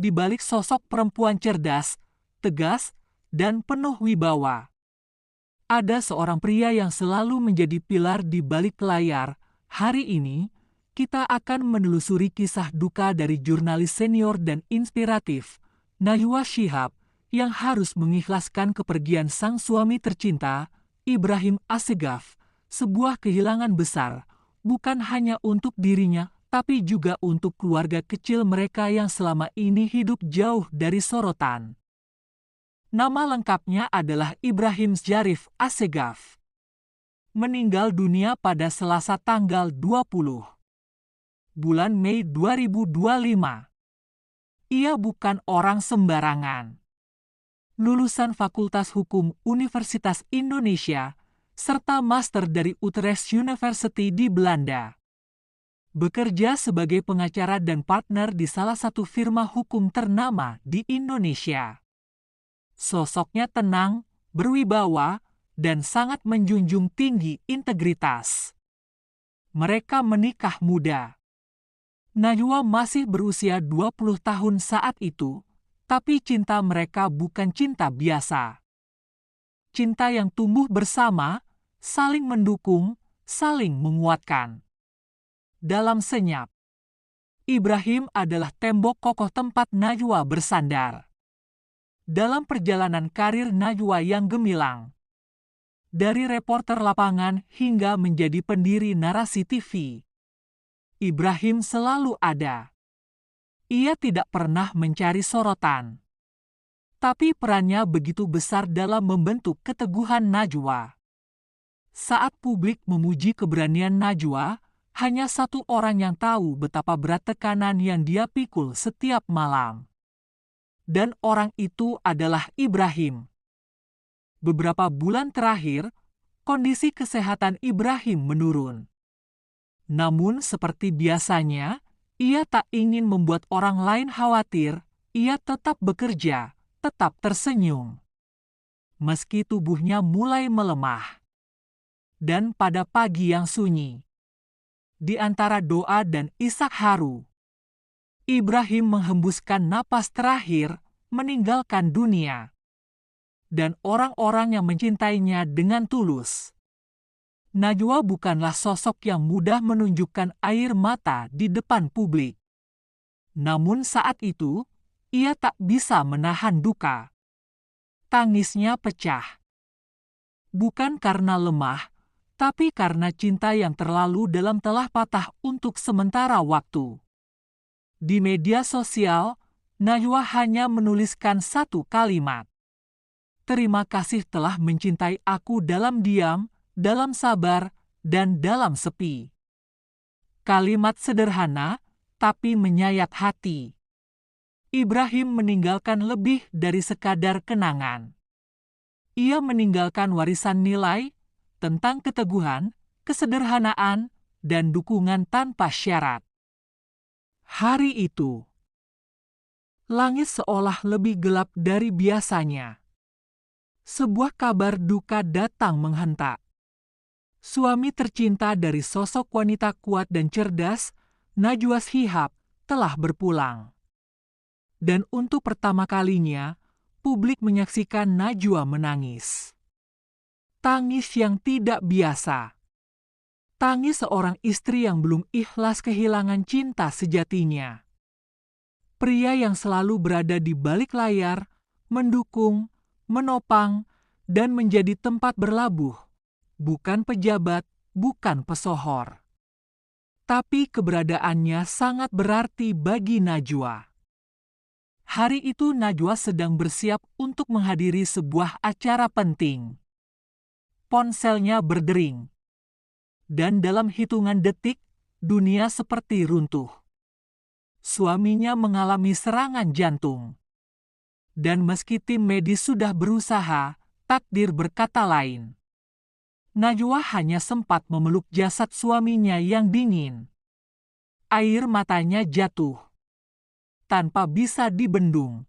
di balik sosok perempuan cerdas, tegas, dan penuh wibawa. Ada seorang pria yang selalu menjadi pilar di balik layar. Hari ini, kita akan menelusuri kisah duka dari jurnalis senior dan inspiratif, Najwa Shihab, yang harus mengikhlaskan kepergian sang suami tercinta, Ibrahim Assegaf, sebuah kehilangan besar, bukan hanya untuk dirinya, tapi juga untuk keluarga kecil mereka yang selama ini hidup jauh dari sorotan. Nama lengkapnya adalah Ibrahim Syarif Assegaf. Meninggal dunia pada Selasa tanggal 20 bulan Mei 2025. Ia bukan orang sembarangan. Lulusan Fakultas Hukum Universitas Indonesia, serta master dari Utrecht University di Belanda. Bekerja sebagai pengacara dan partner di salah satu firma hukum ternama di Indonesia. Sosoknya tenang, berwibawa, dan sangat menjunjung tinggi integritas. Mereka menikah muda. Najwa masih berusia 20 tahun saat itu, tapi cinta mereka bukan cinta biasa. Cinta yang tumbuh bersama, saling mendukung, saling menguatkan. Dalam senyap, Ibrahim adalah tembok kokoh tempat Najwa bersandar. Dalam perjalanan karir Najwa yang gemilang, dari reporter lapangan hingga menjadi pendiri narasi TV, Ibrahim selalu ada. Ia tidak pernah mencari sorotan, tapi perannya begitu besar dalam membentuk keteguhan Najwa. Saat publik memuji keberanian Najwa, hanya satu orang yang tahu betapa berat tekanan yang dia pikul setiap malam. Dan orang itu adalah Ibrahim. Beberapa bulan terakhir, kondisi kesehatan Ibrahim menurun. Namun seperti biasanya, ia tak ingin membuat orang lain khawatir, ia tetap bekerja, tetap tersenyum. Meski tubuhnya mulai melemah. Dan pada pagi yang sunyi, di antara doa dan isak haru, Ibrahim menghembuskan napas terakhir, meninggalkan dunia. Dan orang-orang yang mencintainya dengan tulus. Najwa bukanlah sosok yang mudah menunjukkan air mata di depan publik. Namun saat itu, ia tak bisa menahan duka. Tangisnya pecah. Bukan karena lemah, tapi karena cinta yang terlalu dalam telah patah untuk sementara waktu. Di media sosial, Najwa hanya menuliskan satu kalimat. Terima kasih telah mencintai aku dalam diam, dalam sabar, dan dalam sepi. Kalimat sederhana, tapi menyayat hati. Ibrahim meninggalkan lebih dari sekadar kenangan. Ia meninggalkan warisan nilai tentang keteguhan, kesederhanaan, dan dukungan tanpa syarat. Hari itu, langit seolah lebih gelap dari biasanya. Sebuah kabar duka datang menghentak. Suami tercinta dari sosok wanita kuat dan cerdas, Najwa Shihab, telah berpulang. Dan untuk pertama kalinya, publik menyaksikan Najwa menangis. Tangis yang tidak biasa. Tangis seorang istri yang belum ikhlas kehilangan cinta sejatinya. Pria yang selalu berada di balik layar, mendukung, menopang, dan menjadi tempat berlabuh. Bukan pejabat, bukan pesohor. Tapi keberadaannya sangat berarti bagi Najwa. Hari itu Najwa sedang bersiap untuk menghadiri sebuah acara penting. Ponselnya berdering. Dan dalam hitungan detik, dunia seperti runtuh. Suaminya mengalami serangan jantung. Dan meski tim medis sudah berusaha, takdir berkata lain. Najwa hanya sempat memeluk jasad suaminya yang dingin. Air matanya jatuh. Tanpa bisa dibendung.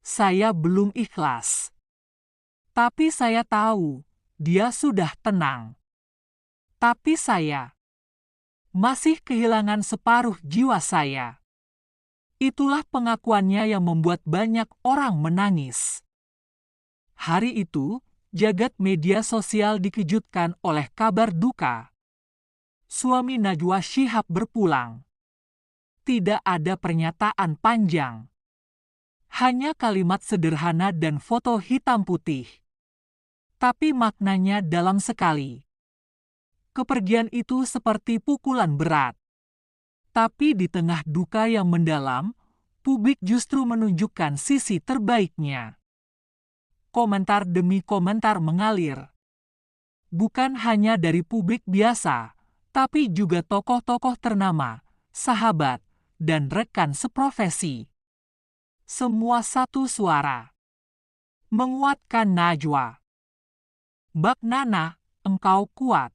Saya belum ikhlas. Tapi saya tahu, dia sudah tenang. Tapi saya masih kehilangan separuh jiwa saya. Itulah pengakuannya yang membuat banyak orang menangis. Hari itu, jagat media sosial dikejutkan oleh kabar duka. Suami Najwa Shihab berpulang. Tidak ada pernyataan panjang. Hanya kalimat sederhana dan foto hitam putih. Tapi maknanya dalam sekali. Kepergian itu seperti pukulan berat. Tapi di tengah duka yang mendalam, publik justru menunjukkan sisi terbaiknya. Komentar demi komentar mengalir. Bukan hanya dari publik biasa, tapi juga tokoh-tokoh ternama, sahabat, dan rekan seprofesi. Semua satu suara. Menguatkan Najwa. Mbak Nana, engkau kuat.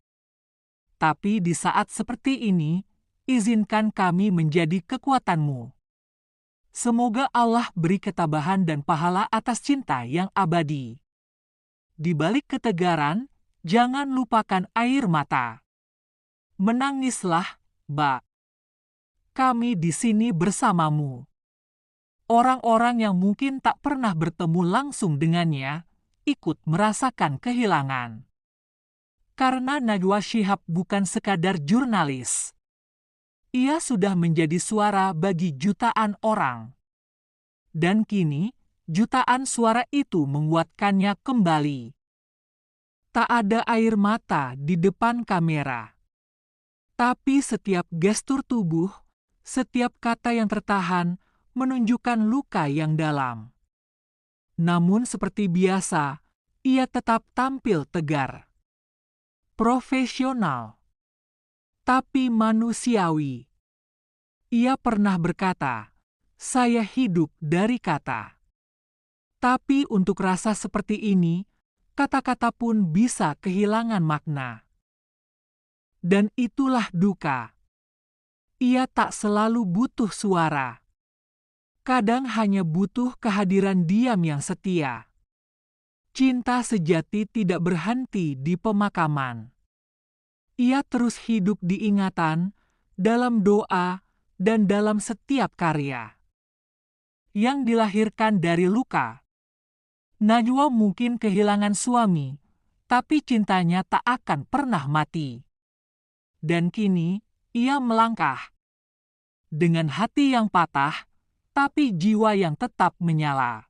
Tapi di saat seperti ini, izinkan kami menjadi kekuatanmu. Semoga Allah beri ketabahan dan pahala atas cinta yang abadi. Di balik ketegaran, jangan lupakan air mata. Menangislah, Mbak. Kami di sini bersamamu. Orang-orang yang mungkin tak pernah bertemu langsung dengannya, ikut merasakan kehilangan. Karena Najwa Shihab bukan sekadar jurnalis. Ia sudah menjadi suara bagi jutaan orang. Dan kini, jutaan suara itu menguatkannya kembali. Tak ada air mata di depan kamera. Tapi setiap gestur tubuh, setiap kata yang tertahan, menunjukkan luka yang dalam. Namun seperti biasa, ia tetap tampil tegar. Profesional. Tapi manusiawi. Ia pernah berkata, "Saya hidup dari kata." Tapi untuk rasa seperti ini, kata-kata pun bisa kehilangan makna. Dan itulah duka. Ia tak selalu butuh suara. Kadang hanya butuh kehadiran diam yang setia. Cinta sejati tidak berhenti di pemakaman. Ia terus hidup di ingatan, dalam doa, dan dalam setiap karya. Yang dilahirkan dari luka. Najwa mungkin kehilangan suami, tapi cintanya tak akan pernah mati. Dan kini, ia melangkah. Dengan hati yang patah, tapi jiwa yang tetap menyala.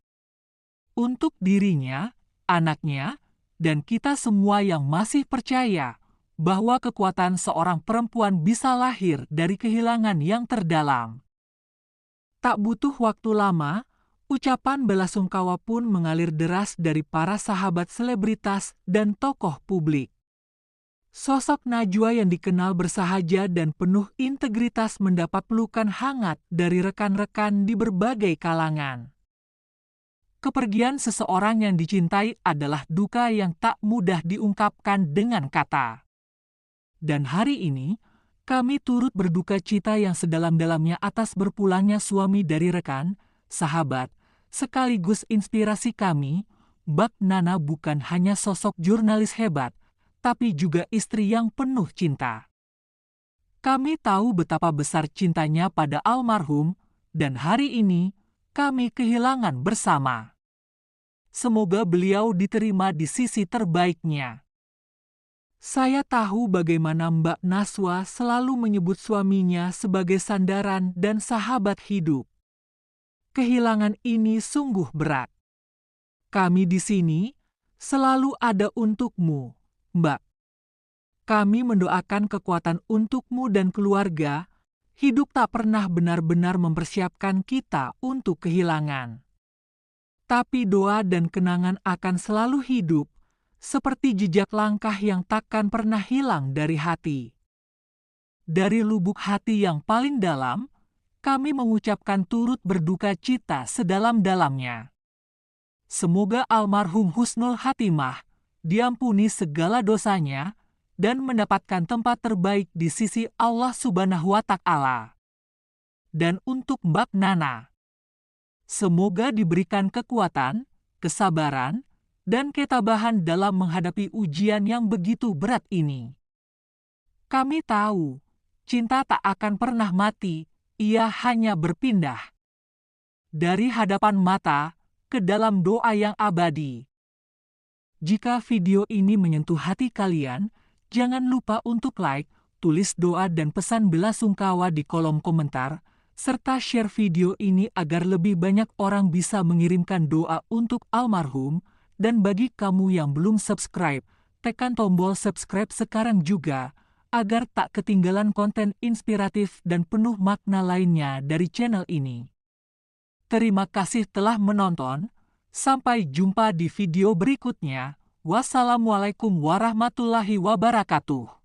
Untuk dirinya, anaknya, dan kita semua yang masih percaya bahwa kekuatan seorang perempuan bisa lahir dari kehilangan yang terdalam. Tak butuh waktu lama, ucapan belasungkawa pun mengalir deras dari para sahabat selebritas dan tokoh publik. Sosok Najwa yang dikenal bersahaja dan penuh integritas mendapat pelukan hangat dari rekan-rekan di berbagai kalangan. Kepergian seseorang yang dicintai adalah duka yang tak mudah diungkapkan dengan kata. Dan hari ini, kami turut berduka cita yang sedalam-dalamnya atas berpulangnya suami dari rekan, sahabat, sekaligus inspirasi kami. Mbak Nana bukan hanya sosok jurnalis hebat, tapi juga istri yang penuh cinta. Kami tahu betapa besar cintanya pada almarhum, dan hari ini kami kehilangan bersama. Semoga beliau diterima di sisi terbaiknya. Saya tahu bagaimana Mbak Najwa selalu menyebut suaminya sebagai sandaran dan sahabat hidup. Kehilangan ini sungguh berat. Kami di sini selalu ada untukmu, Mbak. Kami mendoakan kekuatan untukmu dan keluarga. Hidup tak pernah benar-benar mempersiapkan kita untuk kehilangan. Tapi doa dan kenangan akan selalu hidup, seperti jejak langkah yang takkan pernah hilang dari hati. Dari lubuk hati yang paling dalam, kami mengucapkan turut berduka cita sedalam-dalamnya. Semoga almarhum husnul khatimah diampuni segala dosanya dan mendapatkan tempat terbaik di sisi Allah Subhanahu wa Ta'ala. Dan untuk Mbak Nana, semoga diberikan kekuatan, kesabaran, dan ketabahan dalam menghadapi ujian yang begitu berat ini. Kami tahu, cinta tak akan pernah mati, ia hanya berpindah. dari hadapan mata ke dalam doa yang abadi. Jika video ini menyentuh hati kalian, jangan lupa untuk like, tulis doa dan pesan belasungkawa di kolom komentar, serta share video ini agar lebih banyak orang bisa mengirimkan doa untuk almarhum. Dan bagi kamu yang belum subscribe, tekan tombol subscribe sekarang juga, agar tak ketinggalan konten inspiratif dan penuh makna lainnya dari channel ini. Terima kasih telah menonton, sampai jumpa di video berikutnya. Wassalamualaikum warahmatullahi wabarakatuh.